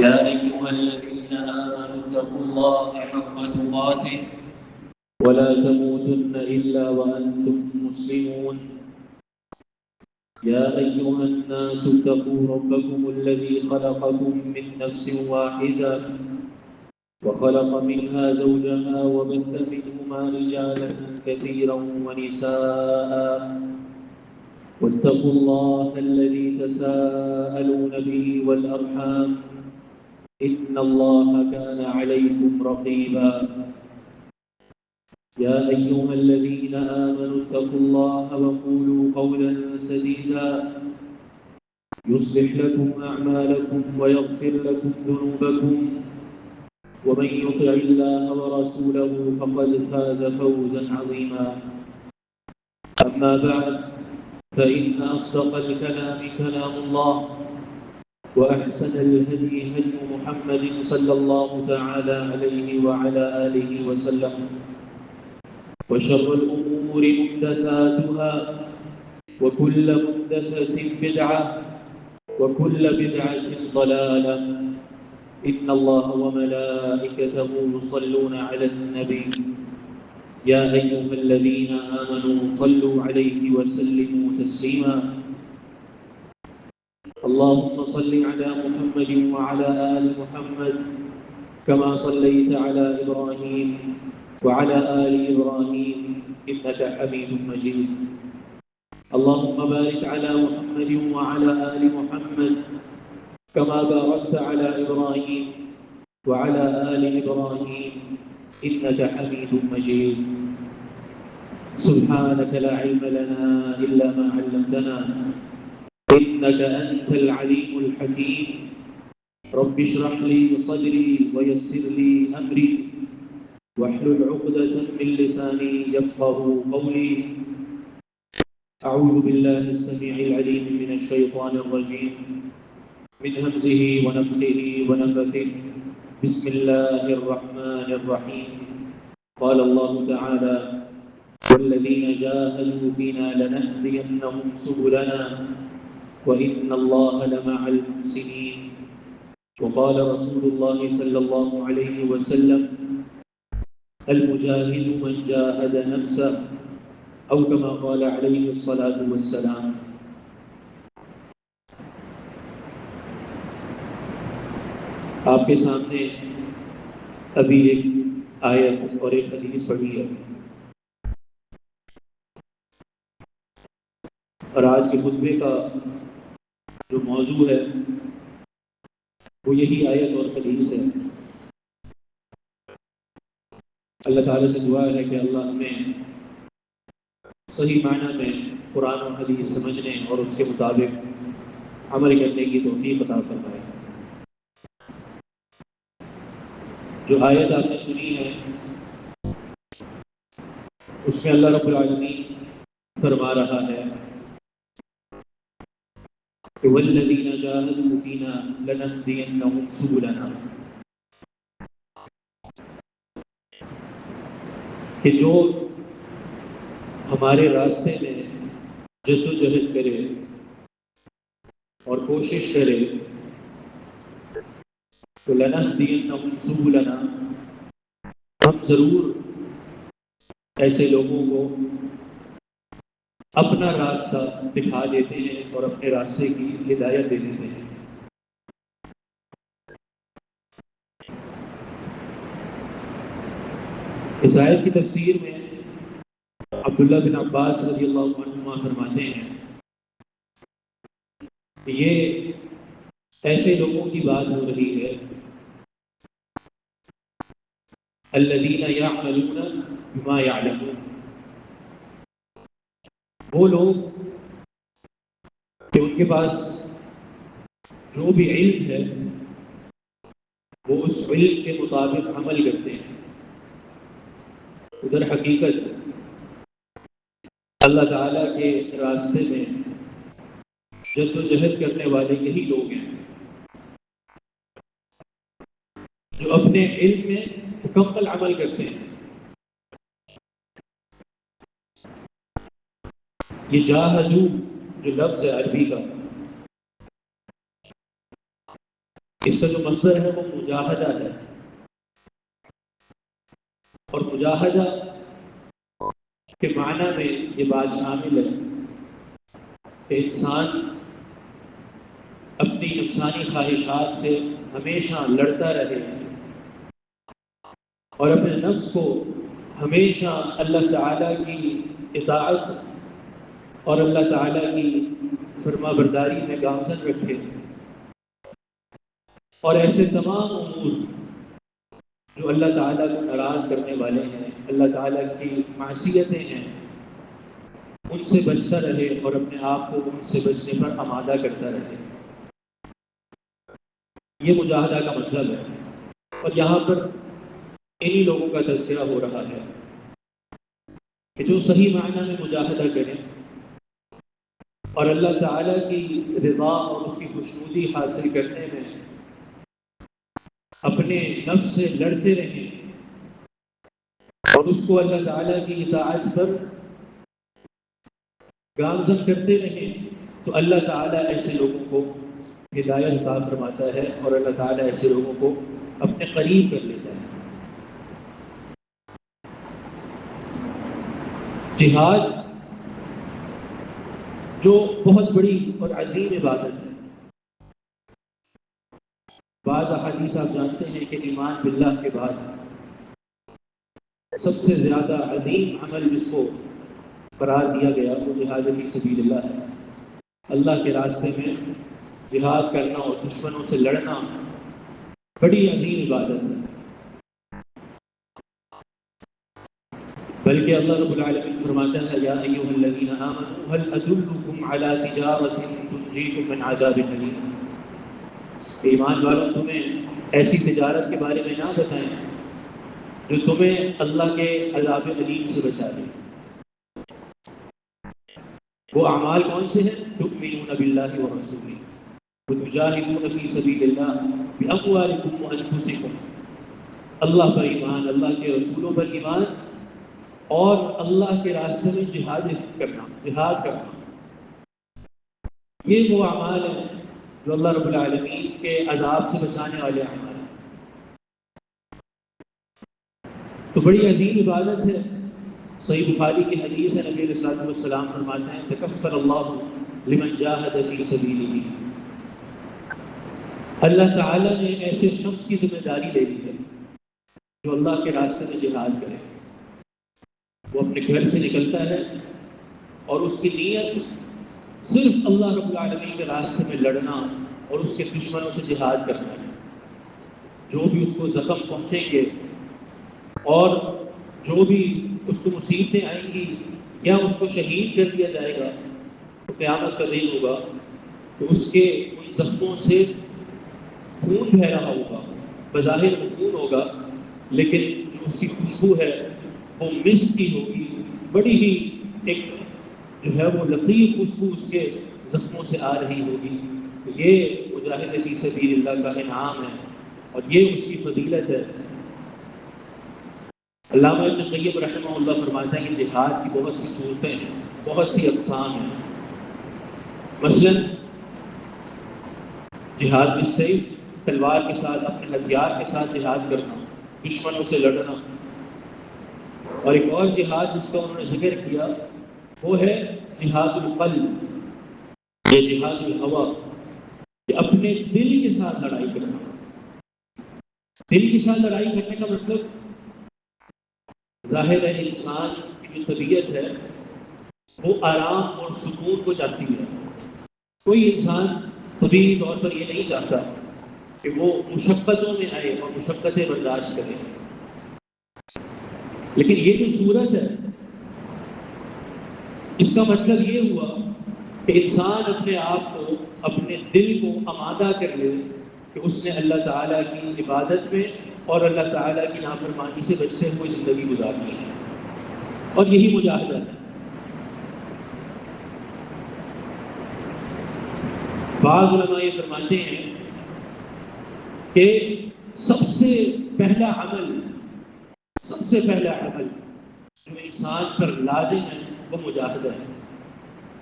يا أيها الذين آمنوا اتقوا الله حق تقاته ولا تموتن إلا وأنتم مسلمون. يا أيها الناس اتقوا ربكم الذي خلقكم من نفس واحدة وخلق منها زوجها وبث منهما رجالا كثيرا ونساء، واتقوا الله الذي تساءلون به والأرحام إن الله كان عليكم رقيبا. يا أيها الذين آمنوا اتقوا الله وقولوا قولا سديدا يصلح لكم أعمالكم ويغفر لكم ذنوبكم، ومن يطع الله ورسوله فقد فاز فوزا عظيما. أما بعد، فإن أصدق الكلام كلام الله، وأحسن الهدي هدي محمد صلى الله تعالى عليه وعلى آله وسلم، وشر الأمور محدثاتها، وكل محدثة بدعة، وكل بدعة ضلالة. إن الله وملائكته يصلون على النبي يا أيها الذين آمنوا صلوا عليه وسلموا تسليما. اللهم صل على محمد وعلى آل محمد كما صليت على إبراهيم وعلى آل إبراهيم إنك حميد مجيد. اللهم بارك على محمد وعلى آل محمد كما باركت على إبراهيم وعلى آل إبراهيم إنك حميد مجيد. سبحانك لا علم لنا إلا ما علمتنا إنك أنت العليم الحكيم. رب اشرح لي صدري ويسر لي أمري واحلل عقدة من لساني يفقه قولي. أعوذ بالله السميع العليم من الشيطان الرجيم من همزه ونفخه ونفثه. بسم الله الرحمن الرحيم. قال الله تعالى: والذين جاهدوا فينا لنهدينهم سبلنا وإن الله لمع المحسنين. وقال رسول الله صلى الله عليه وسلم: المجاهد من جاهد نفسه، أو كما قال عليه الصلاة والسلام. آپ کے سامنے ابھی ایک آیت اور ایک حدیث پڑھی ہے، اور آج کے خطبے کا جو موضوع ہے وہ یہی آیت اور حدیث ہے۔ اللہ تعالیٰ سے دعا ہے کہ اللہ ہمیں صحیح معنی میں قرآن و حدیث سمجھنے اور اس کے مطابق عمل کرنے کی توفیق عطا فرمائے۔ جو آیت آپ نے سنی ہے اس میں اللہ رب العالمین فرما رہا ہے کہ والذین جاہدوا فینا لنہدینہم سبلنا، کہ جو ہمارے راستے میں جد و جہد کرے اور کوشش کرے تو لنہدینہم سبلنا، ہم ضرور ایسے لوگوں کو اپنا راستہ دکھا دیتے ہیں اور اپنے راستے کی ہدایت دے دیتے ہیں۔ اس آیت کی تفسیر میں عبداللہ بن عباس رضی اللہ عنہما فرماتے ہیں کہ یہ ایسے لوگوں کی بات ہو رہی ہے الذین یعملون بما یعلمون، وہ لوگ کہ ان کے پاس جو بھی علم ہے وہ اس علم کے مطابق عمل کرتے ہیں۔ ادھر حقیقت اللہ تعالیٰ کے راستے میں جد و جہد کرنے والے یہی لوگ ہیں جو اپنے علم میں مکمل عمل کرتے ہیں۔ یہ جاہدو جو لفظ ہے عربی کا، اس کا جو مصدر ہے وہ مجاہدہ ہے، اور مجاہدہ کے معنی میں یہ بات شامل ہے کہ انسان اپنی نفسانی خواہشات سے ہمیشہ لڑتا رہے اور اپنے نفس کو ہمیشہ اللہ تعالیٰ کی اطاعت اور اللہ تعالیٰ کی فرما برداری میں گامزن رکھے، اور ایسے تمام امور جو اللہ تعالیٰ کو ناراض کرنے والے ہیں، اللہ تعالیٰ کی معصیتیں ہیں، ان سے بچتا رہے اور اپنے آپ کو ان سے بچنے پر آمادہ کرتا رہے۔ یہ مجاہدہ کا مطلب ہے، اور یہاں پر انہی لوگوں کا تذکرہ ہو رہا ہے کہ جو صحیح معنی میں مجاہدہ کریں اور اللہ تعالیٰ کی رضا اور اس کی خوشنودی حاصل کرنے میں اپنے نفس سے لڑتے رہیں اور اس کو اللہ تعالیٰ کی اطاعت پر گامزن کرتے رہیں، تو اللہ تعالیٰ ایسے لوگوں کو ہدایت عطا فرماتا ہے اور اللہ تعالیٰ ایسے لوگوں کو اپنے قریب کر لیتا ہے۔ جہاد جو بہت بڑی اور عظیم عبادت ہے، بعض احادیث آپ جانتے ہیں کہ ایمان باللہ کے بعد سب سے زیادہ عظیم عمل جس کو قرار دیا گیا وہ جہاد فی سبیل اللہ ہے۔ اللہ کے راستے میں جہاد کرنا اور دشمنوں سے لڑنا بڑی عظیم عبادت ہے، بلکہ اللہ رب العالمین فرماتا ہے یا ایھا الذین آمنوا هل ادلکم علی تجارۃ تنجیکم من عذاب الیم، ایمان والوں تمہیں ایسی تجارت کے بارے میں نہ بتائیں جو تمہیں اللہ کے عذاب الیم سے بچا دے۔ وہ اعمال کون سے ہیں؟ تؤمنون باللہ ورسولہ وتجاہدون فی سبیل اللہ باموالکم وانفسکم، اللہ پر ایمان، اللہ کے رسولوں پر ایمان اور اللہ کے راستے میں جہاد کرنا، یہ وہ اعمال ہیں جو اللہ رب العالمین کے عذاب سے بچانے والے اعمال ہیں۔ تو بڑی عظیم عبادت ہے۔ صحیح بخاری کی حدیث ہے، نبی علیہ السلام فرماتے ہیں تکفر اللہ لمن جاہد فی سبیلہ، اللہ تعالیٰ نے ایسے شخص کی ذمہ داری لے لی ہے جو اللہ کے راستے میں جہاد کرے۔ وہ اپنے گھر سے نکلتا ہے اور اس کی نیت صرف اللہ رب العالمین کے راستے میں لڑنا اور اس کے دشمنوں سے جہاد کرنا ہے۔ جو بھی اس کو زخم پہنچیں گے اور جو بھی اس کو مصیبتیں آئیں گی یا اس کو شہید کر دیا جائے گا، تو قیامت کا دن ہوگا تو اس کے ان زخموں سے خون بہہ رہا ہوگا، بظاہر وہ خون ہوگا لیکن جو اس کی خوشبو ہے وہ مسک کی ہوگی، بڑی ہی ایک جو ہے وہ لطیف خوشبو اس کے زخموں سے آ رہی ہوگی۔ تو یہ مجاہد فی سبیل اللہ کا انعام ہے اور یہ اس کی فضیلت ہے۔ علامہ ابن قیم رحمہ اللہ فرماتا ہے کہ جہاد کی بہت سی صورتیں ہیں، بہت سی اقسام ہیں۔ مثلا جہاد بالسیف، تلوار کے ساتھ، اپنے ہتھیار کے ساتھ جہاد کرنا، دشمنوں سے لڑنا، اور ایک اور جہاد جس کا انہوں نے ذکر کیا وہ ہے جہاد القلب یا جہاد الہوى، کہ اپنے دل کے ساتھ لڑائی کرنا۔ دل کے ساتھ لڑائی کرنے کا مطلب ظاہر ہے انسان کی جو طبیعت ہے وہ آرام اور سکون کو چاہتی ہے۔ کوئی انسان طبیعی طور پر یہ نہیں چاہتا کہ وہ مشقتوں میں آئے اور مشقتیں برداشت کرے، لیکن یہ جو صورت ہے اس کا مطلب یہ ہوا کہ انسان اپنے آپ کو، اپنے دل کو آمادہ کر لے کہ اس نے اللہ تعالیٰ کی عبادت میں اور اللہ تعالیٰ کی نافرمانی سے بچتے ہوئے زندگی گزارنی ہے، اور یہی مجاہدہ ہے۔ بعض علماء یہ فرماتے ہیں کہ سب سے پہلا عمل جو انسان پر لازم ہے وہ مجاہدہ ہے،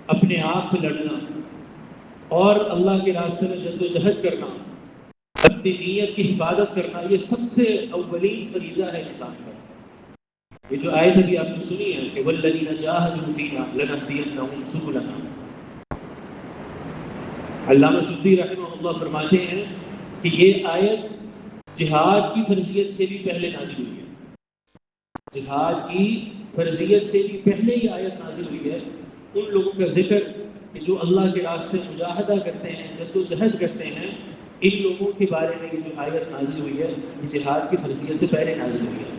اپنے آپ سے لڑنا اور اللہ کے راستے میں جد و جہد کرنا اپنی نیت کی حفاظت کرنا یہ سب سے اولین فریضہ ہے انسان کا۔ یہ جو آیت ابھی آپ نے سنی ہے کہ والذین جاہدوا فینا لنہدینہم سبلنا، علامہ سدی رحمہ اللہ فرماتے ہیں کہ یہ آیت جہاد کی فرضیت سے بھی پہلے نازل ہوئی ہے۔ جہاد کی فرضیت سے بھی پہلے یہ آیت نازل ہوئی ہے۔ ان لوگوں کا ذکر کہ جو اللہ کے راستے میں مجاہدہ کرتے ہیں، جد و جہد کرتے ہیں، ان لوگوں کے بارے میں یہ جو آیت نازل ہوئی ہے یہ جہاد کی فرضیت سے پہلے نازل ہوئی ہے۔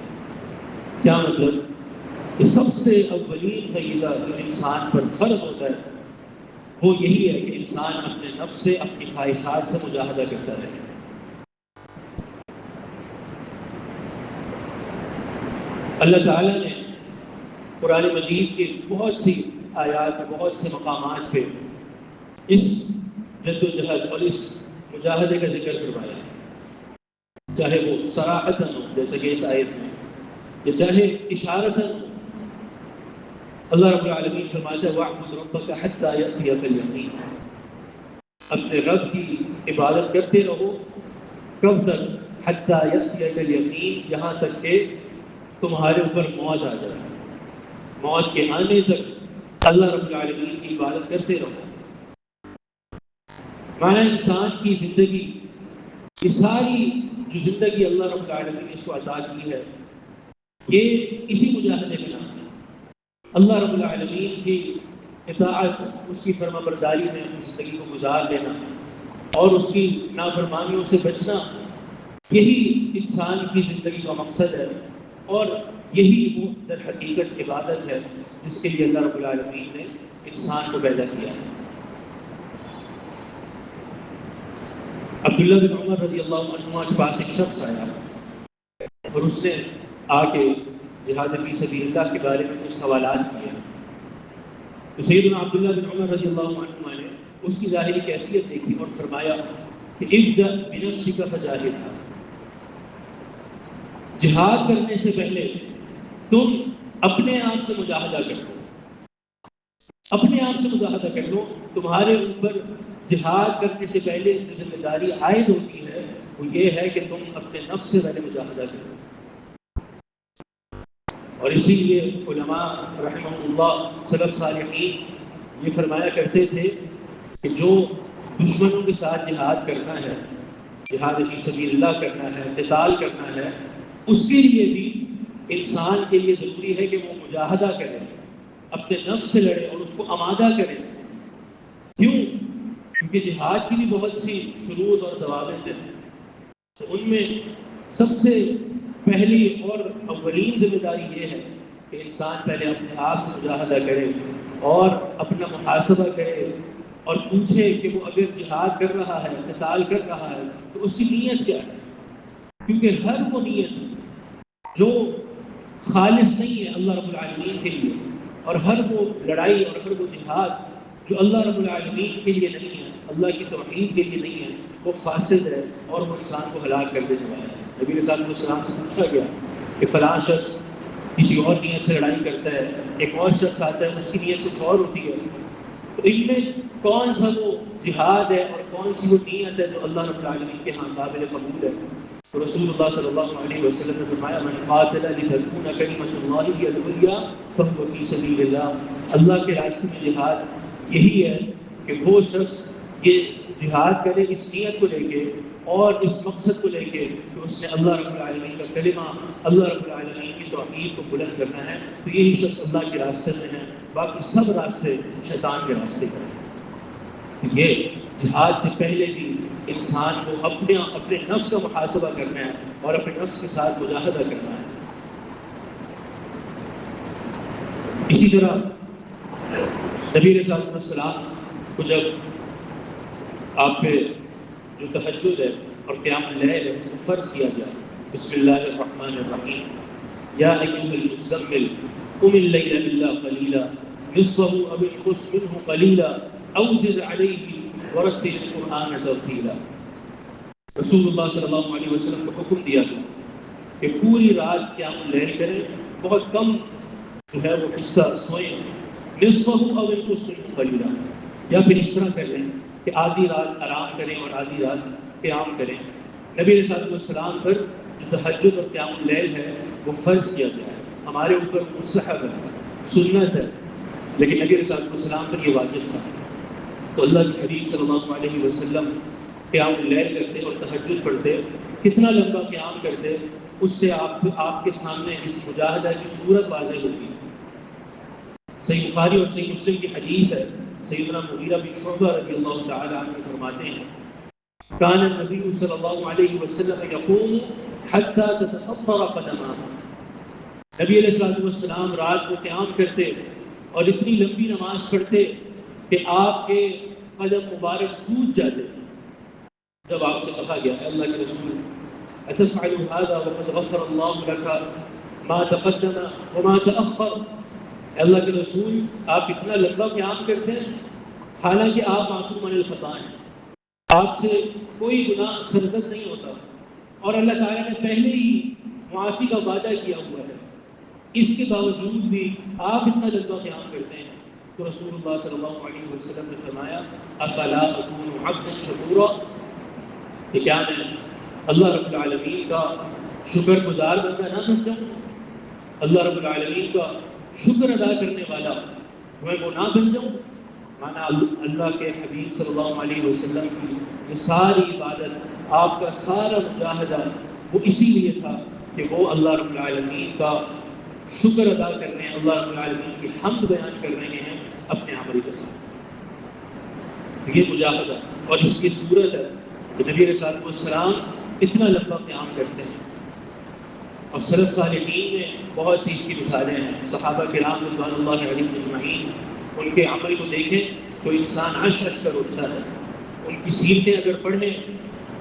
کیا مطلب؟ کہ سب سے اولین فریضہ جو انسان پر فرض ہوتا ہے وہ یہی ہے کہ انسان اپنے نفس سے، اپنی خواہشات سے مجاہدہ کرتا رہے۔ اللہ تعالیٰ نے قرآن مجید کے بہت سی آیات، بہت سے مقامات پہ اس جد و جہد اور اس مجاہدے کا ذکر فرمایا، چاہے وہ صراحتاً ہو جیسا کہ اس آیت میں، یا چاہے اشارتاً ہو۔ اللہ رب العالمین فرماتا ہے وَاعْبُدْ رَبَّكَ حَتَّى يَأْتِيَكَ الْيَقِينُ، اپنے رب کی عبادت کرتے رہو، کب تک؟ حَتَّى يَأْتِيَكَ الْيَقِينُ، یہاں تک کہ تمہارے اوپر موت آ جائے۔ موت کے آنے تک اللہ رب العالمین کی عبادت کرتے رہو۔ معنی انسان کی زندگی، یہ ساری جو زندگی اللہ رب العالمین نے اس کو عطا کی ہے، یہ اسی مجاہدے میں نام ہے۔ اللہ رب العالمین کی اطاعت، اس کی فرما برداری میں اپنی زندگی کو گزار دینا اور اس کی نافرمانیوں سے بچنا، یہی انسان کی زندگی کا مقصد ہے، اور یہی وہ در حقیقت عبادت ہے جس کے لیے اللہ رب العالمین نے انسان کو پیدا کیا ہے۔ عبداللہ بن عمر رضی اللہ عنہ کے پاس ایک شخص آیا اور اس نے آ کے جہاد فی سبیل اللہ کے بارے میں کچھ سوالات کیے۔ تو سیدنا عبداللہ بن عمر رضی اللہ عنہ نے اس کی ظاہری کیفیت دیکھی اور فرمایا کہ ابدأ بنفسک فجاہد، جہاد کرنے سے پہلے تم اپنے آپ سے مجاہدہ کر لو، اپنے آپ سے مجاہدہ کر لو۔ تمہارے اوپر جہاد کرنے سے پہلے جو ذمہ داری عائد ہوتی ہے وہ یہ ہے کہ تم اپنے نفس سے پہلے مجاہدہ کرو۔ اور اسی لیے علماء رحمہ اللہ، سلف صالحین یہ فرمایا کرتے تھے کہ جو دشمنوں کے ساتھ جہاد کرنا ہے، جہاد فی سبیل اللہ کرنا ہے، قتال کرنا ہے، اس کے لیے بھی انسان کے لیے ضروری ہے کہ وہ مجاہدہ کرے، اپنے نفس سے لڑے اور اس کو آمادہ کرے۔ کیوں؟ کیونکہ جہاد کی بھی بہت سی شروط اور ضوابط ہیں، تو ان میں سب سے پہلی اور اولین ذمہ داری یہ ہے کہ انسان پہلے اپنے آپ سے مجاہدہ کرے اور اپنا محاسبہ کرے اور پوچھے کہ وہ اگر جہاد کر رہا ہے، قتال کر رہا ہے، تو اس کی نیت کیا ہے۔ کیونکہ ہر وہ نیت جو خالص نہیں ہے اللہ رب العالمین کے لیے، اور ہر وہ لڑائی اور ہر وہ جہاد جو اللہ رب العالمین کے لیے نہیں ہے، اللہ کی توحید کے لیے نہیں ہے، وہ فاسد ہے اور وہ انسان کو ہلاک کر دینے والا ہے۔ نبی صلی اللہ علیہ وسلم سے پوچھا گیا کہ فلاں شخص کسی اور نیت سے لڑائی کرتا ہے، ایک اور شخص آتا ہے اس کی نیت کچھ اور ہوتی ہے، تو ان میں کون سا وہ جہاد ہے اور کون سی وہ نیت ہے جو اللہ رب العالمین کے ہاں قابل قبول ہے؟ تو رسول اللہ صلی اللہ علیہ وسلم نے فرمایا من قاتل لتکون کلمۃ اللہ ہی العلیٰ فہو فی سبیل اللہ، اللہ کے راستے میں جہاد یہی ہے کہ وہ شخص یہ جہاد کرے اس نیت کو لے کے اور اس مقصد کو لے کے کہ اس نے اللہ رب العالمین کا کلمہ، اللہ رب العالمین کی توحید کو بلند کرنا ہے، تو یہی شخص اللہ کے راستے میں ہے، باقی سب راستے شیطان کے راستے پر ہیں۔ یہ جہاد سے پہلے بھی انسان کو اپنے نفس کا محاسبہ کرنا ہے اور اپنے نفس کے ساتھ مجاہدہ کرنا ہے۔ اسی طرح نبی علیہ الصلوۃ والسلام کو جب آپ پہ جو تہجد ہے اور قیام اللیل ہے اس کو فرض کیا گیا، بسم اللہ الرحمن الرحیم، یا ایھا المزمل قم اللیل الا قلیلا نصفہ او انقص منہ قلیلا او زد علیہ ورتل القرآن ترتیلا۔ رسول اللہ صلی اللہ علیہ وسلم کو حکم دیا گیا کہ پوری رات قیام اللیل کریں، بہت کم جو ہے وہ حصہ سوئیں، نصفہ او انقص منہ قلیلا، یا پھر اس طرح کر لیں کہ آدھی رات آرام کریں اور آدھی رات قیام کریں، نبی علیہ السلام پر جو تہجد اور قیام اللیل ہے وہ فرض کیا گیا ہے، ہمارے اوپر مستحب ہے، سنت ہے، لیکن نبی علیہ السلام پر یہ واجب تھا۔ تو اللہ کے حبیب صلی اللہ علیہ وسلم قیام اللیل کرتے اور تہجد پڑھتے، کتنا لمبا قیام کرتے، اس سے آپ کے سامنے اس مجاہدہ کی صورت واضح ہوگی۔ صحیح بخاری اور صحیح مسلم کی حدیث ہے، سیدنا مغیرہ بن شعبہ رضی اللہ تعالی عنہ فرماتے ہیں کان النبی صلی اللہ علیہ وسلم یقوم حتی تتفطر قدماه، نبی علیہ السلام رات کو قیام کرتے اور اتنی لمبی نماز پڑھتے کہ آپ کے قدم مبارک سوج جاتے۔ جب آپ سے کہا گیا ہے اللہ کے رسول اتفعل هذا وقد غفر اللہ لك ما تقدم وما تأخر، اللہ کے رسول آپ اتنا لمبا قیام کرتے ہیں حالانکہ آپ معصوم عن الخطا ہیں، آپ سے کوئی گناہ سرزد نہیں ہوتا، اور اللہ تعالیٰ نے پہلے ہی معافی کا وعدہ کیا ہوا ہے، اس کے باوجود بھی آپ اتنا لمبا قیام کرتے ہیں۔ تو رسول اللہ صلی اللہ علیہ وسلم نے فرمایا افلا اکون عبدا شکورا، کہ کیا میں اللہ رب العالمین کا شکر گزار بندہ نہ بن جاؤں، اللہ رب العالمین کا شکر ادا کرنے والا میں وہ نہ بن جاؤں۔ مانا اللہ کے حبیب صلی اللہ علیہ وسلم کی یہ ساری عبادت، آپ کا سارا مجاہدہ وہ اسی لیے تھا کہ وہ اللہ رب العالمین کا شکر ادا کر رہے ہیں، اللہ رب العالمین کی حمد بیان کر رہے ہیں اپنے عمل کے ساتھ۔ یہ مجاہدہ اور اس کی صورت ہے کہ نبی علیہ السلام اتنا لمبا قیام کرتے ہیں، اور سلف صالحین میں بہت سی اس کی مثالیں ہیں، صحابہ کرام رضوان اللہ علیہم اجمعین، ان کے عمل کو دیکھیں تو انسان عش عش کر اٹھتا ہے، ان کی سیرتیں اگر پڑھیں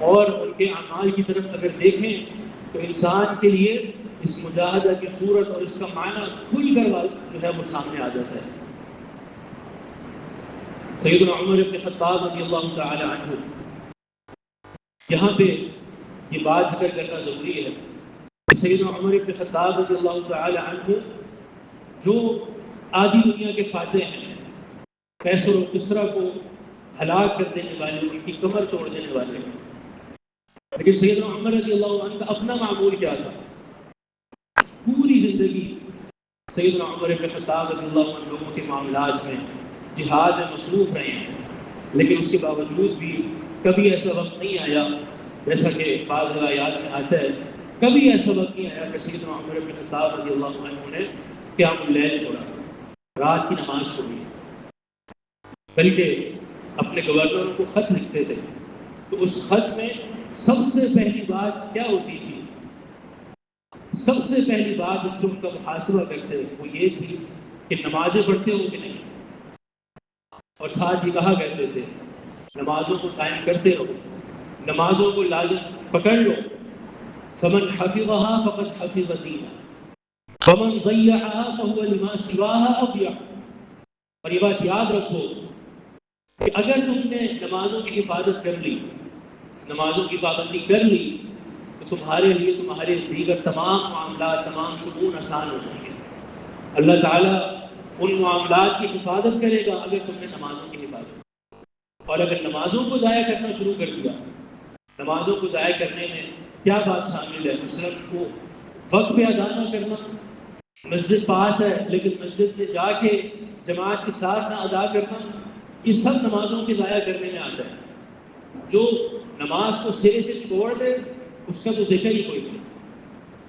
اور ان کے اعمال کی طرف اگر دیکھیں تو انسان کے لیے اس مجاہدہ کی صورت اور اس کا معنی کھل کر جو ہے وہ سامنے آ جاتا ہے۔ سیدنا عمر بن خطاب رضی اللہ تعالی عنہ، یہاں پہ یہ بات ذکر کرنا ضروری ہے کہ سیدنا عمر بن خطاب رضی اللہ تعالی عنہ جو آدھی دنیا کے فاتح ہیں، قیصر و کسریٰ کو ہلاک کر دینے والے، ان کی کمر توڑ دینے والے ہیں، لیکن سیدنا عمر رضی اللہ عنہ کا اپنا معمول کیا تھا؟ پوری زندگی سیدنا عمر بن خطاب رضی اللہ عنہ لوگوں کے معاملات میں جہاد میں مصروف رہے ہیں، لیکن اس کے باوجود بھی کبھی ایسا وقت نہیں آیا، جیسا کہ بعض روایات میں آتا ہے، کبھی ایسا وقت نہیں آیا کہ سیدنا عمر بن خطاب رضی اللہ عنہ نے قیام اللیل چھوڑا، رات کی نماز چھوڑی، بلکہ اپنے گورنروں کو خط لکھتے تھے تو اس خط میں سب سے پہلی بات کیا ہوتی تھی؟ سب سے پہلی بات جس کو ان کا محاسبہ کرتے وہ یہ تھی کہ نمازیں پڑھتے ہو کہ نہیں، اور ساتھ ہی کہا کرتے تھے نمازوں کو قائم کرتے رہو، نمازوں کو لازم پکڑ لو، فمن حفظها فقد حفظ دینہ ومن ضیعها فهو لما سواها اضیع۔ اور یہ بات یاد رکھو کہ اگر تم نے نمازوں کی حفاظت کر لی، نمازوں کی پابندی کر لی، تو تمہارے لیے تمہارے دیگر تمام معاملات، تمام شؤون آسان ہو جائیں گے۔ اللہ تعالیٰ ان معاملات کی حفاظت کرے گا اگر تم نے نمازوں کی حفاظت، اور اگر نمازوں کو ضائع کرنا شروع کر دیا، نمازوں کو ضائع کرنے میں کیا بات شامل ہے؟ مثلاً کو وقت پہ ادا نہ کرنا، مسجد پاس ہے لیکن مسجد میں جا کے جماعت کے ساتھ نہ ادا کرنا، یہ سب نمازوں کے ضائع کرنے میں آتا ہے۔ جو نماز کو سرے سے چھوڑ دے اس کا تو ذکر ہی کوئی نہیں،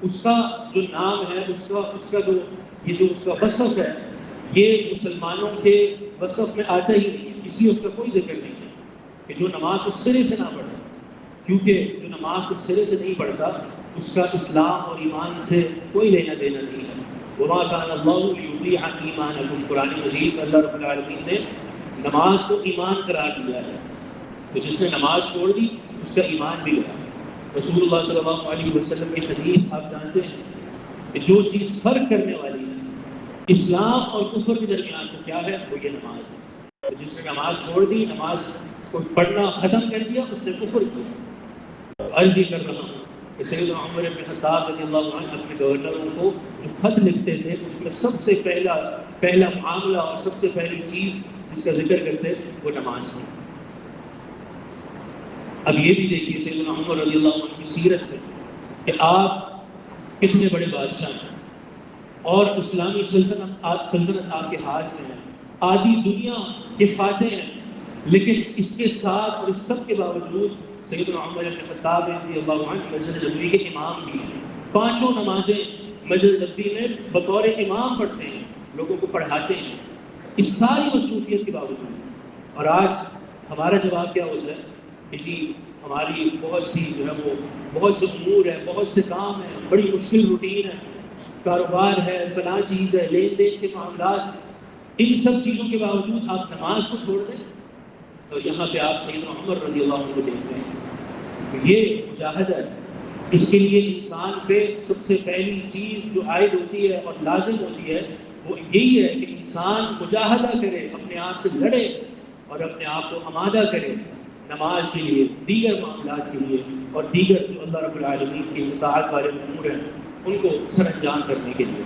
اس کا جو نام ہے، اس کا جو اس کا وصف ہے، یہ مسلمانوں کے وصف میں آتا ہی نہیں ہے، اس لیے اس کا کوئی ذکر نہیں ہے کہ جو نماز کو سرے سے نہ پڑھے، کیونکہ جو نماز کو سرے سے نہیں پڑھتا اس کا اسلام اور ایمان سے کوئی لینا دینا نہیں ہے۔ وما كان الله ليضيع ایمانکم، قرآن مجید میں اللہ رب العالمین نے نماز کو ایمان قرار دیا ہے، تو جس نے نماز چھوڑ دی اس کا ایمان بھی گیا۔ رسول اللہ صلی اللہ علیہ وسلم کی حدیث آپ جانتے ہیں کہ جو چیز فرق کرنے والی ہے اسلام اور کفر کے درمیان کو کیا ہے، وہ یہ نماز ہے۔ تو جس نے نماز چھوڑ دی، نماز کو پڑھنا ختم کر دیا، اس نے کفر کیا۔ عرض یہ کر رہا ہوں کہ سیدنا عمر بن خطاب رضی اللہ عنہ اپنے گورنروں کو جو خط لکھتے تھے اس میں سب سے پہلا معاملہ اور سب سے پہلی چیز جس کا ذکر کرتے وہ نماز ہے۔ اب یہ بھی دیکھیے سیدنا عمر رضی اللہ عنہ کی سیرت ہے کہ آپ کتنے بڑے بادشاہ ہیں اور اسلامی سلطنت آپ کے ہاتھ میں ہے، آدھی دنیا کے فاتح ہیں، لیکن اس کے ساتھ اور اس سب کے باوجود سیدنا عمر بن خطاب رضی اللہ عنہ مسجد نبوی کے امام بھی ہیں، پانچوں نمازیں مسجد نبوی میں بطور امام پڑھتے ہیں، لوگوں کو پڑھاتے ہیں، اس ساری مصروفیت کے باوجود۔ اور آج ہمارا جواب کیا ہوتا ہے کہ جی ہماری بہت سی جو ہے وہ بہت سے امور ہیں، بہت سے کام ہیں، بڑی مشکل روٹین ہے، کاروبار ہے، فلاں چیز ہے، لین دین کے معاملات، ان سب چیزوں کے باوجود آپ نماز کو چھوڑ دیں۔ تو یہاں پہ آپ سیدنا عمر رضی اللہ عنہ کو دیکھتے ہیں، تو یہ مجاہدہ ہے۔ اس کے لیے انسان پہ سب سے پہلی چیز جو عائد ہوتی ہے اور لازم ہوتی ہے وہ یہی ہے کہ انسان مجاہدہ کرے، اپنے آپ سے لڑے اور اپنے آپ کو آمادہ کرے نماز کے لیے، دیگر معاملات کے لیے، اور دیگر جو اللہ رب العالمین کی اطاعت والے امور ہیں ان کو سر انجام کرنے کے لیے۔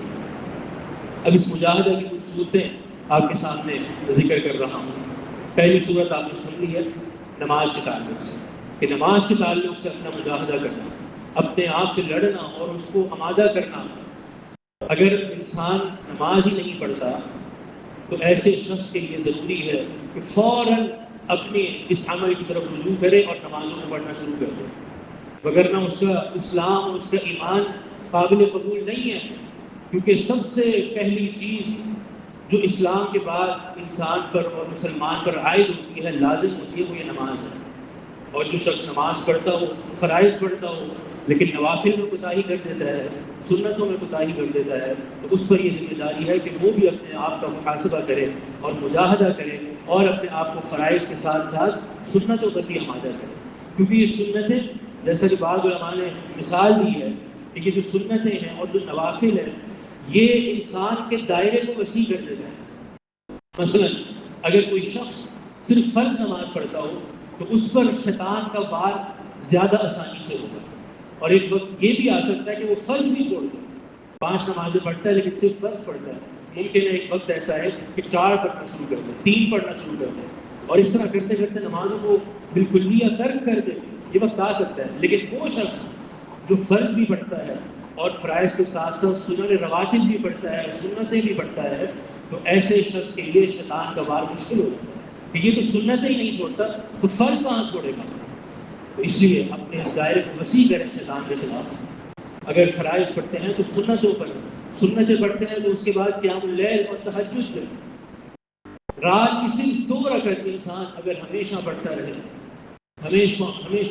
اب اس مجاہدہ کی کچھ صورتیں آپ کے سامنے ذکر کر رہا ہوں۔ پہلی صورت آپ نے سن لی ہے نماز کے تعلق سے، کہ نماز کے تعلق سے اپنا مجاہدہ کرنا، اپنے آپ سے لڑنا اور اس کو آمادہ کرنا۔ اگر انسان نماز ہی نہیں پڑھتا تو ایسے شخص کے لیے ضروری ہے کہ فوراً اپنے اس عمل کی طرف رجوع کرے اور نمازوں کو پڑھنا شروع کر دے، وگرنہ اس کا اسلام اور اس کا ایمان قابل قبول نہیں ہے۔ کیونکہ سب سے پہلی چیز جو اسلام کے بعد انسان پر اور مسلمان پر عائد ہوتی ہے، لازم ہوتی ہے، وہ یہ نماز ہے۔ اور جو شخص نماز پڑھتا ہو، فرائض پڑھتا ہو، لیکن نوافل میں کوتاہی کر دیتا ہے، سنتوں میں کوتاہی کر دیتا ہے، تو اس پر یہ ذمہ داری ہے کہ وہ بھی اپنے آپ کا محاسبہ کرے اور مجاہدہ کرے اور اپنے آپ کو فرائض کے ساتھ ساتھ سنتوں پر بھی آمادہ کرے۔ کیونکہ یہ سنتیں، جیسا کہ بعض علماء نے مثال دی ہے کہ یہ جو سنتیں ہیں اور جو نوافل ہیں یہ انسان کے دائرے کو وسیع کر دیتا ہے۔ مثلا اگر کوئی شخص صرف فرض نماز پڑھتا ہو تو اس پر شیطان کا وار زیادہ آسانی سے ہوگا، اور ایک وقت یہ بھی آ سکتا ہے کہ وہ فرض بھی چھوڑ دے، 5 نمازیں پڑھتا ہے لیکن صرف فرض پڑھتا ہے، ممکن ہے ایک وقت ایسا ہے کہ 4 پڑھنا شروع کر دے، 3 پڑھنا شروع کر دے، اور اس طرح کرتے کرتے نمازوں کو بالکل ہی ترک کر دے، یہ وقت آ سکتا ہے۔ لیکن وہ شخص جو فرض بھی پڑھتا ہے اور فرائض کے ساتھ ساتھ سنن رواتب بھی پڑھتا ہے، سنتیں بھی پڑھتا ہے، تو ایسے شخص کے لیے شیطان کا وار مشکل ہو جاتا ہے کہ یہ تو سنتیں ہی نہیں چھوڑتا تو فرض کہاں چھوڑے گا۔ تو اس لیے اپنے اس دائرے کو وسیع کریں شیطان کے خلاف۔ اگر فرائض پڑھتے ہیں تو سنتوں پر، سنتیں پڑھتے ہیں تو اس کے بعد قیام اللیل اور تہجد کریں۔ رات کی صرف 2 رکعت انسان اگر ہمیشہ پڑھتا رہے، ہمیشہ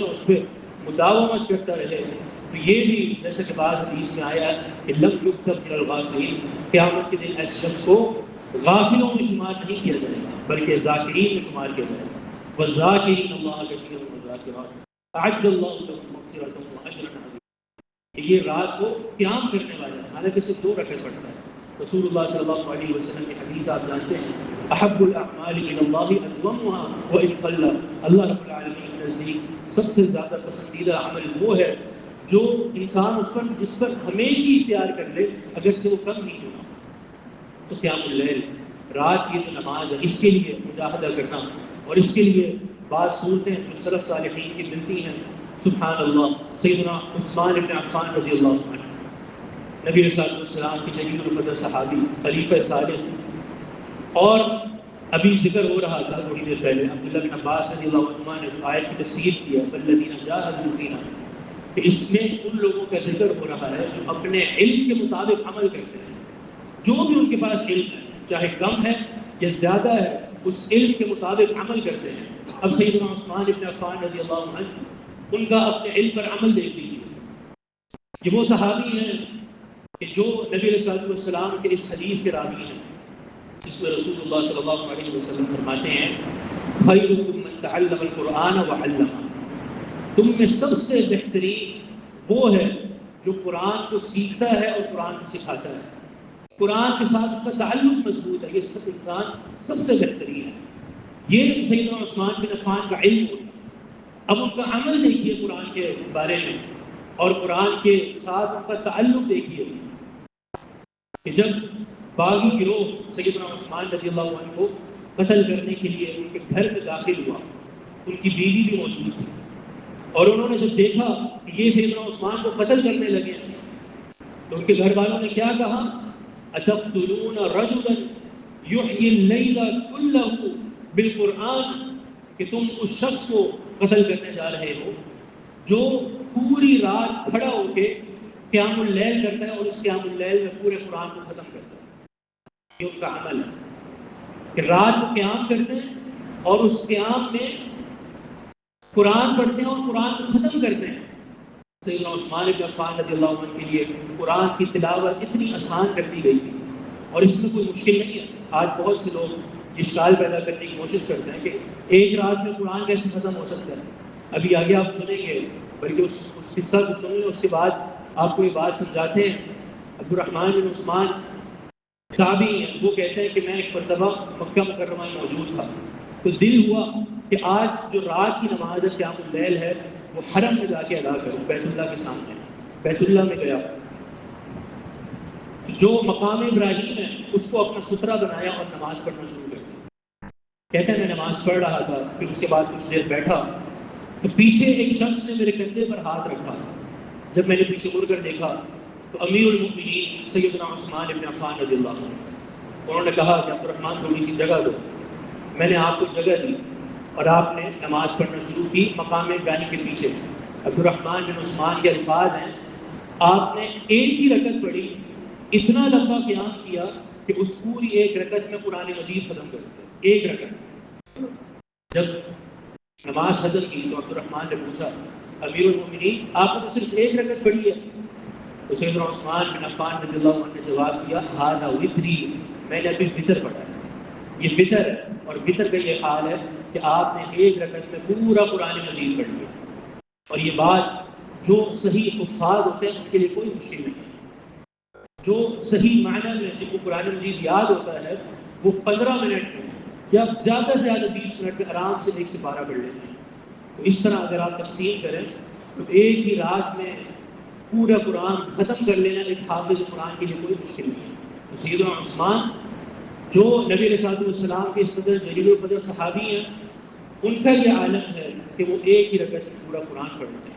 اس پہ مداومت کرتا رہے، تو یہ بھی جیسا کہ بعض حدیث میں آیا ہے کہ لم یکتب من الغافلین، قیامت کے دن ایسے شخص کو غافلوں میں شمار نہیں کیا جائے گا بلکہ ذاکرین میں شمار کیا جائے گا۔ والذاکرین اللہ کثیرا والذاکرات اعد اللہ لهم مغفرۃ واجرا عظیما۔ کہ یہ رات کو قیام کرنے والا ہے، حالانکہ صرف 2 رکعت پڑھتا ہے۔ رسول اللہ صلی اللہ علیہ وسلم کی حدیث آپ جانتے ہیں، احب الاعمال الی اللہ ادومها وان قل۔ اللہ رب العالمین کے نزدیک سب سے زیادہ پسندیدہ عمل وہ ہے جو انسان جس پر ہمیشہ اختیار کر لے اگر سے وہ کم نہیں ہوگا۔ تو قیام اللیل، رات کی جو نماز ہے، اس کے لیے مجاہدہ کرنا، اور اس کے لیے بعض صورتیں جو سلف صالحین کی ملتی ہیں۔ سبحان اللہ، سیدنا عثمان بن عفان رضی اللہ عنہ، نبی صلی اللہ علیہ وسلم کی جلیل القدر صحابی، خلیفہ ثالث، اور ابھی ذکر ہو رہا تھا تھوڑی دیر پہلے عبداللہ بن عباس رضی اللہ عنہ نے جو آیت کی تفسیر کی ہے والذین جاہدوا فینا، کہ اس میں ان لوگوں کا ذکر ہو رہا ہے جو اپنے علم کے مطابق عمل کرتے ہیں، جو بھی ان کے پاس علم ہے چاہے کم ہے یا زیادہ ہے، اس علم کے مطابق عمل کرتے ہیں۔ اب سیدنا عثمان بن عفان رضی اللہ عنہ، ان کا اپنے علم پر عمل دیکھ لیجیے کہ وہ صحابی ہیں کہ جو نبی علیہ السلام کے اس حدیث کے راوی ہیں، جس میں رسول اللہ صلی اللہ علیہ وسلم فرماتے ہیں خیرکم من تعلم القرآن وعلمہ، تم میں سب سے بہترین وہ ہے جو قرآن کو سیکھتا ہے اور قرآن کو سکھاتا ہے، قرآن کے ساتھ اس کا تعلق مضبوط ہے، یہ سب انسان سب سے بہترین ہے۔ یہ سیدنا عثمان بن عفان کا علم ہوتا۔ اب ان کا عمل دیکھیے قرآن کے بارے میں، اور قرآن کے ساتھ ان کا تعلق دیکھیے کہ جب باغی گروہ سیدنا عثمان رضی اللہ عنہ کو قتل کرنے کے لیے ان کے گھر میں داخل ہوا، ان کی بیوی بھی موجود تھی، اور انہوں نے جب دیکھا کہ یہ سیدنا عثمان کو قتل کرنے لگے تو ان کے گھر والوں نے کیا کہا، اتقتلون رجلا یحیی اللیل کلہ بالقرآن، کہ تم اس شخص کو قتل کرنے جا رہے ہو جو پوری رات کھڑا ہو کے قیام اللیل کرتا ہے اور اس قیام اللیل میں پورے قرآن کو ختم کرتا ہے۔ یہ ان کا عمل ہے کہ رات کو قیام کرتے ہیں اور اس قیام میں قرآن پڑھتے ہیں اور قرآن کو ختم کرتے ہیں۔ سیدنا عثمان بن عفان رضی اللہ عنہ کے لیے قرآن کی تلاوت اتنی آسان کر دی گئی تھی اور اس میں کوئی مشکل نہیں ہے۔ آج بہت سے لوگ اشکال پیدا کرنے کی کوشش کرتے ہیں کہ ایک رات میں قرآن کیسے ختم ہو سکتا ہے۔ ابھی آگے آپ سنیں گے، بلکہ اس قصہ کو سن لیں، اس کے بعد آپ کو یہ بات سمجھاتے ہیں۔ عبد الرحمن بن عثمان تابعی ہیں، وہ کہتے ہیں کہ میں ایک مرتبہ مکہ مکرمہ میں موجود تھا تو دل ہوا کہ آج جو رات کی نماز ہے قیام اللیل ہے وہ حرم میں جا کے ادا کروں، بیت اللہ کے سامنے۔ بیت اللہ میں گیا، جو مقام ابراہیم ہے اس کو اپنا سترہ بنایا اور نماز پڑھنا شروع کر دیا۔ کہتے ہیں میں نماز پڑھ رہا تھا، پھر اس کے بعد کچھ دیر بیٹھا تو پیچھے ایک شخص نے میرے کندھے پر ہاتھ رکھا۔ جب میں نے پیچھے مڑ کر دیکھا تو امیر المؤمنین سیدنا عثمان بن عفان رضی اللہ عنہ، انہوں نے کہا کہ عبد الرحمن تھوڑی سی جگہ دو۔ میں نے آپ کو جگہ دی اور آپ نے نماز پڑھنا شروع کی مقام ابراہیم کے پیچھے۔ عبد الرحمن بن عثمان کے الفاظ ہیں، آپ نے ایک ہی رکعت پڑھی، اتنا لمبا قیام کیا کہ اس پوری ایک رکعت میں قرآن مجید ختم کر دیا۔ ایک رکعت جب نماز ختم کی تو عبد الرحمن نے پوچھا امیر المؤمنین آپ نے تو صرف ایک رکعت پڑھی ہے؟ تو سیدنا عثمان بن عفان رضی اللہ عنہ نے جواب دیا ھذا وتری، میں نے ابھی وطر پڑھا ہے۔ یہ وطر ہے، اور وطر کا یہ حال ہے کہ آپ نے ایک رکعت میں پورا قرآن مجید پڑھ لیا۔ اور یہ بات جو صحیح حفاظ ہوتے ہیں ان کے لیے کوئی مشکل نہیں ہے۔ جو صحیح معنی میں جن کو قرآن مجید یاد ہوتا ہے وہ 15 منٹ میں یا زیادہ سے زیادہ 20 منٹ میں آرام سے ایک سپارہ پڑھ لیتے ہیں۔ تو اس طرح اگر آپ تقسیم کریں تو ایک ہی رات میں پورا قرآن ختم کر لینا ایک حافظ قرآن کے لیے کوئی مشکل نہیں ہے۔ تو سیدنا عثمان جو نبی علیہ السلام کے اس قدر جلیل القدر صحابی ہیں، ان کا یہ عالم ہے کہ وہ ایک ہی رکعت میں پورا قرآن پڑھتے ہیں۔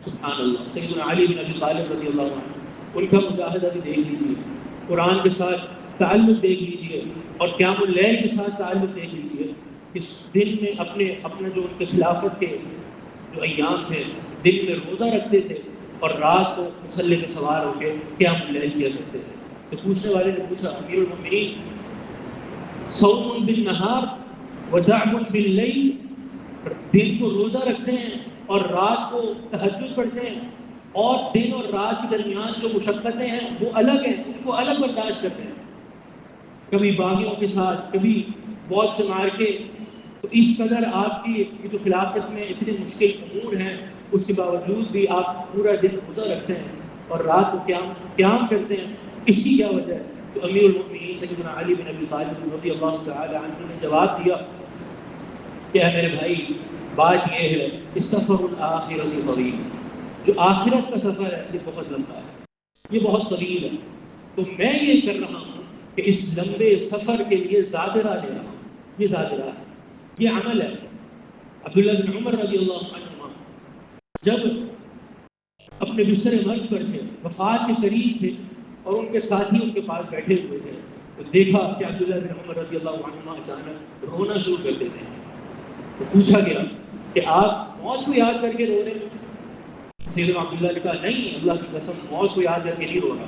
سبحان اللہ۔ سیدنا علی بن ابی طالب رضی اللہ عنہ، ان کا مجاہدہ بھی دیکھ لیجیے، قرآن کے ساتھ تعلق دیکھ لیجیے اور قیام اللیل کے ساتھ تعلق دیکھ لیجیے۔ اس دن میں اپنا جو ان کے خلافت کے جو ایام تھے، دن میں روزہ رکھتے تھے اور رات کو مصلی پہ سوار ہو کے قیام اللیل کیا کرتے تھے۔ تو پوچھنے والے نے پوچھا امیر المؤمنین صوم بالنہار وضعب باللیل، دن کو روزہ رکھتے ہیں اور رات کو تہجد پڑھتے ہیں، اور دن اور رات کے درمیان جو مشقتیں ہیں وہ الگ ہیں، ان کو الگ برداشت کرتے ہیں، کبھی باغیوں کے ساتھ، کبھی بہت سے مار کے۔ تو اس قدر آپ کی جو خلافت میں اتنے مشکل امور ہیں اس کے باوجود بھی آپ پورا دن روزہ رکھتے ہیں اور رات کو قیام کرتے ہیں، اس کی کیا وجہ ہے؟ تو امیر المؤمنین سیدنا علی بن ابی طالب رضی اللہ تعالی عنہ نے جواب دیا کہ اے میرے بھائی، بات یہ ہے کہ سفر الآخرۃ طویل، جو آخرت کا سفر ہے یہ بہت لمبا ہے، یہ بہت طویل ہے۔ تو میں یہ کر رہا ہوں کہ اس لمبے سفر کے لیے زادرہ لے رہا ہوں، یہ زادرہ ہے، یہ عمل ہے۔ عبداللہ بن عمر رضی اللہ عنہما جب اپنے بستر مرگ پر تھے، وفات کے قریب تھے، اور ان کے ساتھی ان کے پاس بیٹھے ہوئے تھے، تو دیکھا کہ عبداللہ بن عمر رضی اللہ عنہما اچانک رونا شروع کر دیتے ہیں۔ تو پوچھا گیا کہ آپ موت کو یاد کر کے رو رہے ہیں؟ سیدنا عبداللہ نے کہا نہیں، اللہ کی قسم موت کو یاد کر کے نہیں رو رہا،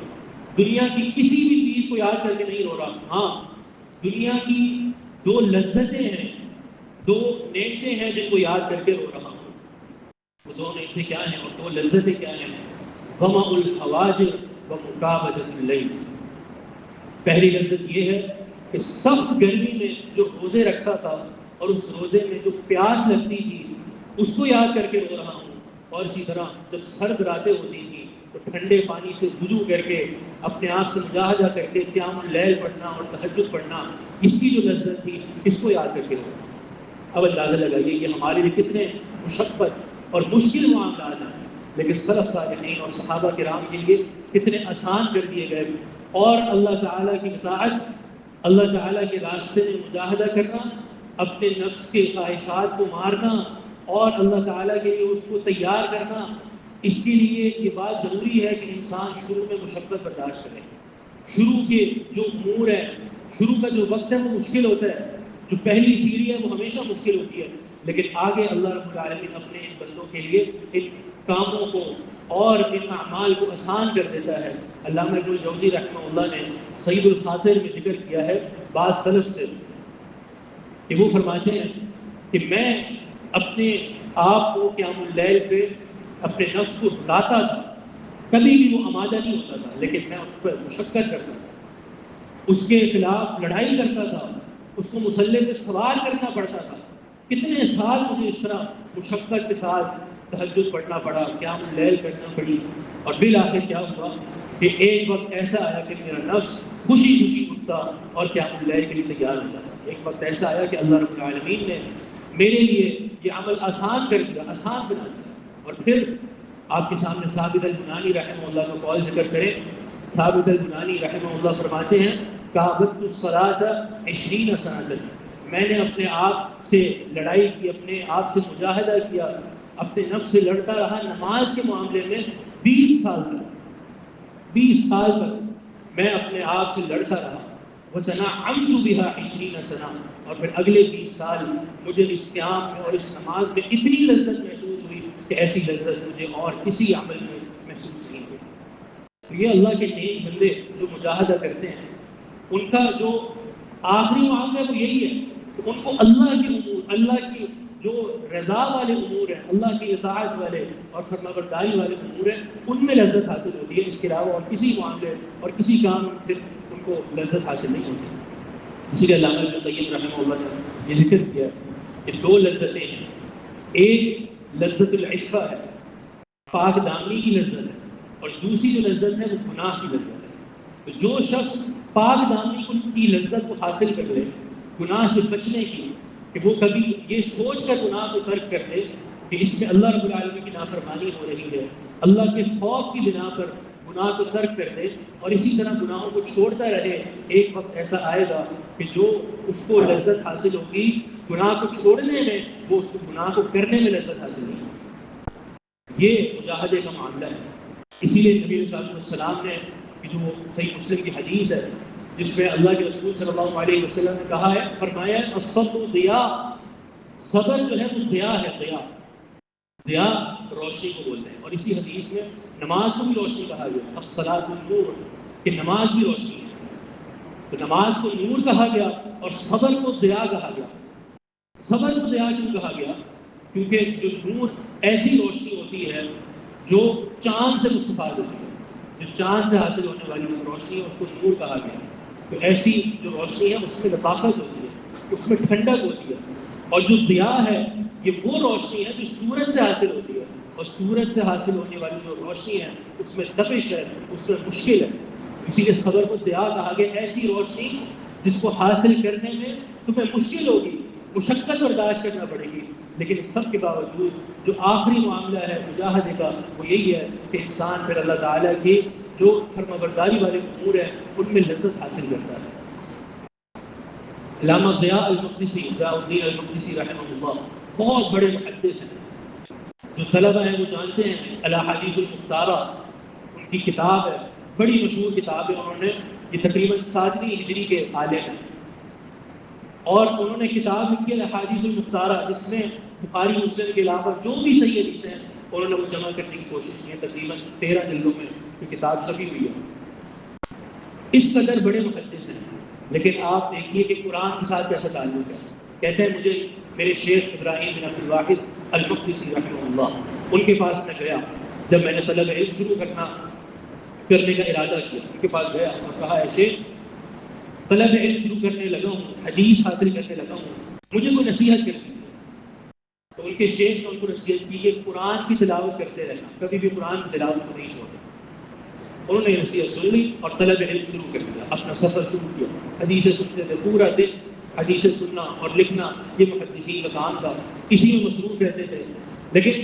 دنیا کی کسی بھی چیز کو یاد کر کے نہیں رو رہا، ہاں دنیا کی دو لذتیں ہیں، دو نعمتیں ہیں جن کو یاد کر کے رو رہا ہوں۔ وہ دو نعمتیں کیا ہیں اور دو لذتیں کیا ہیں؟ ظمأ الحواجر و مکابدۃ اللیل۔ پہلی لذت یہ ہے کہ سخت گرمی میں جو روزے رکھتا تھا اور اس روزے میں جو پیاس لگتی تھی اس کو یاد کر کے رو رہا ہوں، اور اسی طرح جب سرد راتیں ہوتی تھیں تو ٹھنڈے پانی سے وضو کر کے اپنے آپ سے مجاہدہ کر کے قیام اللیل پڑھنا اور تہجد پڑھنا، اس کی جو لذت تھی اس کو یاد کر کے رو رہا ہوں۔ اب اندازہ لگائیے کہ ہمارے لیے کتنے مشقت اور مشکل معاملات ہیں، لیکن سلف صالحین اور صحابہ کرام کے لیے کتنے آسان کر دیے گئے۔ اور اللہ تعالیٰ کی اطاعت، اللہ تعالیٰ کے راستے میں مجاہدہ کرنا، اپنے نفس کے خواہشات کو مارنا اور اللہ تعالیٰ کے لیے اس کو تیار کرنا، اس کے لیے یہ بات ضروری ہے کہ انسان شروع میں مشقت برداشت کرے۔ شروع کے جو امور ہیں، شروع کا جو وقت ہے وہ مشکل ہوتا ہے، جو پہلی سیڑھی ہے وہ ہمیشہ مشکل ہوتی ہے، لیکن آگے اللہ رب العالمین اپنے ان بندوں کے لیے ان کاموں کو اور ان اعمال کو آسان کر دیتا ہے۔ علامہ ابن الجوزی رحمہ اللہ نے سعید الخاطر میں ذکر کیا ہے بعض سلف سے کہ وہ فرماتے ہیں کہ میں اپنے آپ کو قیام اللیل پہ اپنے نفس کو لاتا تھا، کبھی بھی وہ آمادہ نہیں ہوتا تھا، لیکن میں اس پر مشقت کرتا تھا، اس کے خلاف لڑائی کرتا تھا، اس کو مسلح پہ سوار کرنا پڑتا تھا۔ کتنے سال مجھے اس طرح مشقت کے ساتھ تہجد پڑھنا پڑا، قیام اللیل کرنا پڑی، اور بالآخر کیا ہوا کہ ایک وقت ایسا آیا کہ میرا نفس خوشی خوشی اٹھتا اور قیام اللیل کے لیے تیار ہوتا تھا۔ ایک وقت ایسا آیا کہ اللہ رب العالمین نے میرے لیے یہ عمل آسان کر دیا، آسان بنا دیا۔ اور پھر آپ کے سامنے ثابت البنانی رحمہ اللہ کا قول ذکر کریں۔ ثابت البنانی رحمہ اللہ فرماتے ہیں کعبۃ الصلاۃ 20 سنۃ، میں نے اپنے آپ سے لڑائی کی، اپنے آپ سے مجاہدہ کیا، اپنے نفس سے لڑتا رہا نماز کے معاملے میں 20 سال تک، 20 سال تک میں اپنے آپ سے لڑتا رہا۔ وتنعمت بها 20 سنہ، اور پھر اگلے 20 سال مجھے اس قیام میں اور اس نماز میں اتنی لذت محسوس ہوئی کہ ایسی لذت مجھے اور کسی عمل میں محسوس نہیں ہوئی۔ تو یہ اللہ کے نیک بندے جو مجاہدہ کرتے ہیں، ان کا جو آخری معاملہ وہ یہی ہے کہ ان کو اللہ کے امور، اللہ کی جو رضا والے امور ہیں، اللہ کی اطاعت والے اور فرمانبرداری والے امور ہیں، ان میں لذت حاصل ہوتی ہے۔ اس کے علاوہ اور کسی معاملے اور کسی کام میں پھر ان کو لذت حاصل نہیں ہوتی۔ اسی لیے علامہ ابن القیم رحمہ اللہ نے یہ ذکر کیا کہ 2 لذتیں ہیں، ایک لذت العفہ ہے، پاک دامنی کی لذت ہے، اور دوسری جو لذت ہے وہ گناہ کی لذت ہے۔ تو جو شخص پاک دامنی کی لذت کو حاصل کر لے، گناہ سے بچنے کی، کہ وہ کبھی یہ سوچ کر گناہ کو ترک کر دے کہ اس میں اللہ رب العالمین کی نافرمانی ہو رہی ہے، اللہ کے خوف کی بنا پر گناہ کو ترک کر دے اور اسی طرح گناہوں کو چھوڑتا رہے، ایک وقت ایسا آئے گا کہ جو اس کو لذت حاصل ہوگی گناہ کو چھوڑنے میں، وہ اس کو گناہ کو کرنے میں لذت حاصل نہیں ہوگی۔ یہ مجاہدے کا معاملہ ہے۔ اسی لیے نبی صلی اللہ علیہ وسلم نے کہ جو صحیح مسلم کی حدیث ہے جس میں اللہ کے رسول صلی اللہ علیہ وسلم نے کہا ہے، فرمایا ہے الصبر ضیاء، صبر جو ہے وہ ضیاء ہے، ضیاء، ضیاء روشنی کو بولتے ہیں۔ اور اسی حدیث میں نماز کو بھی روشنی کہا گیا، الصلاۃ نور، کہ نماز بھی روشنی ہے۔ تو نماز کو نور کہا گیا اور صبر کو ضیاء کہا گیا۔ صبر کو ضیاء کیوں کہا گیا؟ کیونکہ جو نور ایسی روشنی ہوتی ہے جو چاند سے مستفاد ہوتی ہے، جو چاند سے حاصل ہونے والی روشنی ہے اس کو نور کہا گیا۔ تو ایسی جو روشنی ہے اس میں لطافت ہوتی ہے، اس میں ٹھنڈک ہوتی ہے، اور جو ضیاء ہے یہ وہ روشنی ہے جو سورج سے حاصل ہوتی ہے، اور سورج سے حاصل ہونے والی جو روشنی ہے اس میں تپش ہے، اس میں مشکل ہے۔ اسی لیے صبر کو ضیاء کہا گیا، ایسی روشنی جس کو حاصل کرنے میں تمہیں مشکل ہوگی، مشقت برداشت کرنا پڑے گی، لیکن سب کے باوجود جو آخری معاملہ ہے مجاہدے کا وہ یہی ہے کہ انسان پھر اللہ تعالیٰ کی جو فرمانبرداری والے امور ہیں ان میں لذت حاصل کرتا ہے۔ علامہ ضیاء المقدسی، ضیاء الدین المقدسی رحمہ اللہ بہت بڑے محدث ہیں، جو طلبہ ہیں وہ جانتے ہیں، الاحادیث المختارہ ان کی کتاب ہے، بڑی مشہور کتاب ہے، انہوں نے یہ تقریباً 7ویں ہجری کے عالم ہیں، اور انہوں نے کتاب لکھی ہے الاحادیث المختارہ جس میں بخاری مسلم کے علاوہ جو بھی صحیح حدیث ہیں انہوں نے وہ جمع کرنے کی کوشش کی ہے، تقریباً 13 جلدوں میں یہ کتاب چھپی ہوئی ہے۔ اس قدر بڑے محدث ہیں، لیکن آپ دیکھیے کہ قرآن کے ساتھ کیسا تعلق ہے۔ کہتے ہیں مجھے میرے شیخ ابراہیم بن عبد الواحد المقدسی رحمہ اللہ ان کے پاس میں گیا جب میں نے طلب علم شروع کرنے کا ارادہ کیا، ان کے پاس گیا اور کہا اے شیخ طلب علم شروع کرنے لگا ہوں، حدیث حاصل کرنے لگا ہوں، مجھے کوئی نصیحت کر دیجیے۔ تو ان کے شیخ نے ان کو نصیحت کی کہ قرآن کی تلاوت کرتے رہنا، کبھی بھی قرآن کی تلاوت کو نہیں چھوڑنا۔ انہوں نے نصیحت سن لی اور طلب علم شروع کر دیا، اپنا سفر شروع کیا، حدیثیں سنتے تھے، پورا دن حدیثیں سننا اور لکھنا یہ محدثین کا کام تھا، اسی میں مصروف رہتے تھے۔ لیکن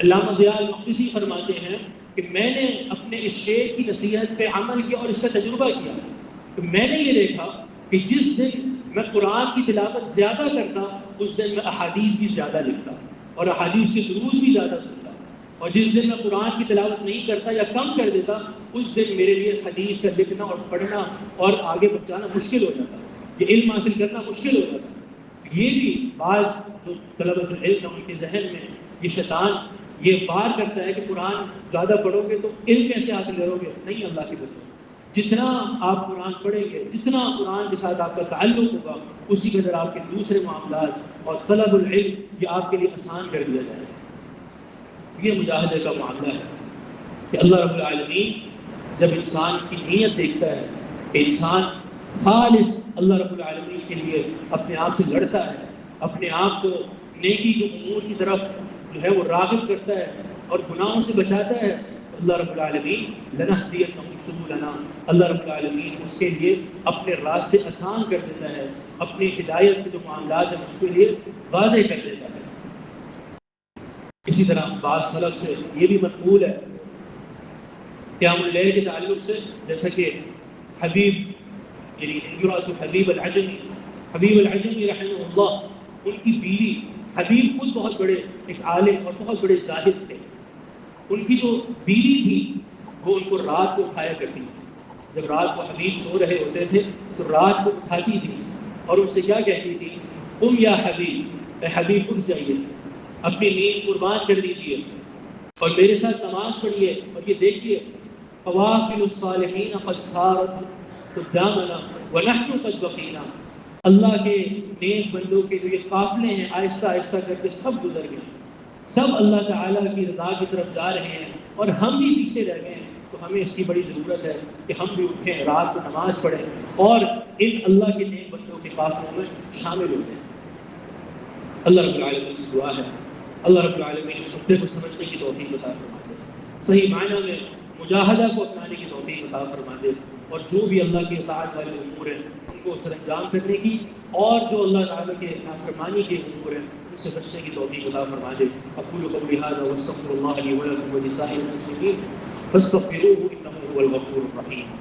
علامہ ضیاء المقدسی فرماتے ہیں کہ میں نے اپنے اس شیخ کی نصیحت پہ عمل کیا اور اس کا تجربہ کیا، تو میں نے یہ دیکھا کہ جس دن میں قرآن کی تلاوت زیادہ کرتا اس دن میں احادیث بھی زیادہ لکھتا، اور احادیث کے دروس بھی زیادہ سنتا، اور جس دن میں قرآن کی تلاوت نہیں کرتا یا کم کر دیتا، اس دن میرے لیے حدیث کا لکھنا اور پڑھنا اور آگے پہنچانا مشکل ہو جاتا، یہ علم حاصل کرنا مشکل ہو جاتا۔ یہ بھی بعض جو طلبۃ العلم ہیں ان کے ذہن میں یہ شیطان یہ بار کرتا ہے کہ قرآن زیادہ پڑھو گے تو علم کیسے حاصل کرو گے؟ نہیں، اللہ کے بندوں، جتنا آپ قرآن پڑھیں گے، جتنا قرآن کے ساتھ آپ کا تعلق ہوگا، اسی کے اندر آپ کے دوسرے معاملات اور طلب العلم یہ آپ کے لیے آسان کر دیا جائے گا۔ یہ مجاہدے کا معاملہ ہے کہ اللہ رب العالمین جب انسان کی نیت دیکھتا ہے کہ انسان خالص اللہ رب العالمین کے لیے اپنے آپ سے لڑتا ہے، اپنے آپ کو نیکی کے امور کی طرف جو ہے وہ راغب کرتا ہے اور گناہوں سے بچاتا ہے، اللہ رب العالمین لنہدینہم سبلنا، اللہ رب العالمین اس کے لیے اپنے راستے آسان کر دیتا ہے، اپنی ہدایت کے جو معاملات ہیں اس کے لیے واضح کر دیتا ہے۔ اسی طرح بعض سلف سے یہ بھی منقول ہے قیام اللیل کے تعلق سے، جیسا کہ حبیب یعنی امرأۃ حبیب العجمی رحمہ اللہ، ان کی بیوی، حبیب خود بہت بڑے ایک عالم اور بہت بڑے زاہد تھے، ان کی جو بیوی تھی وہ ان کو رات کو اٹھایا کرتی تھی، جب رات کو حبیب سو رہے ہوتے تھے تو رات کو اٹھاتی تھی اور ان سے کیا کہتی تھی؟ تم یا حبیب، اے حبیب اٹھ جائیے، اپنی نیند قربان کر دیجیے اور میرے ساتھ نماز پڑھیے، اور یہ دیکھیے قوافل الصالحین قد سارت قدامنا ونحن قد بقینا، اللہ کے نیک بندوں کے جو یہ قافلے ہیں آہستہ آہستہ کر کے سب گزر گئے، سب اللہ تعالیٰ کی رضا کی طرف جا رہے ہیں اور ہم بھی پیچھے رہ گئے ہیں، تو ہمیں اس کی بڑی ضرورت ہے کہ ہم بھی اٹھیں، رات کو نماز پڑھیں اور ان اللہ کے نیک بندوں کے قافلوں میں شامل ہو جائیں۔ اللہ رب العالمین سے دعا ہے اللہ رب العالمین اس نقطے کو سمجھنے کی توفیق عطا فرما دے، صحیح معنی میں مجاہدہ کو اپنانے کی توفیق عطا فرما دے، اور جو بھی اللہ کی اطاعت والے امور ہیں ان کو سر انجام کرنے کی، اور جو اللہ تعالیٰ کے نافرمانی کے امور ہیں ان سے بچنے کی توفیق عطا فرما دے۔ اقول قولی ھذا واستغفر اللہ لی ولکم ولسائر المسلمین فاستغفروہ انہ هو الغفور الرحیم۔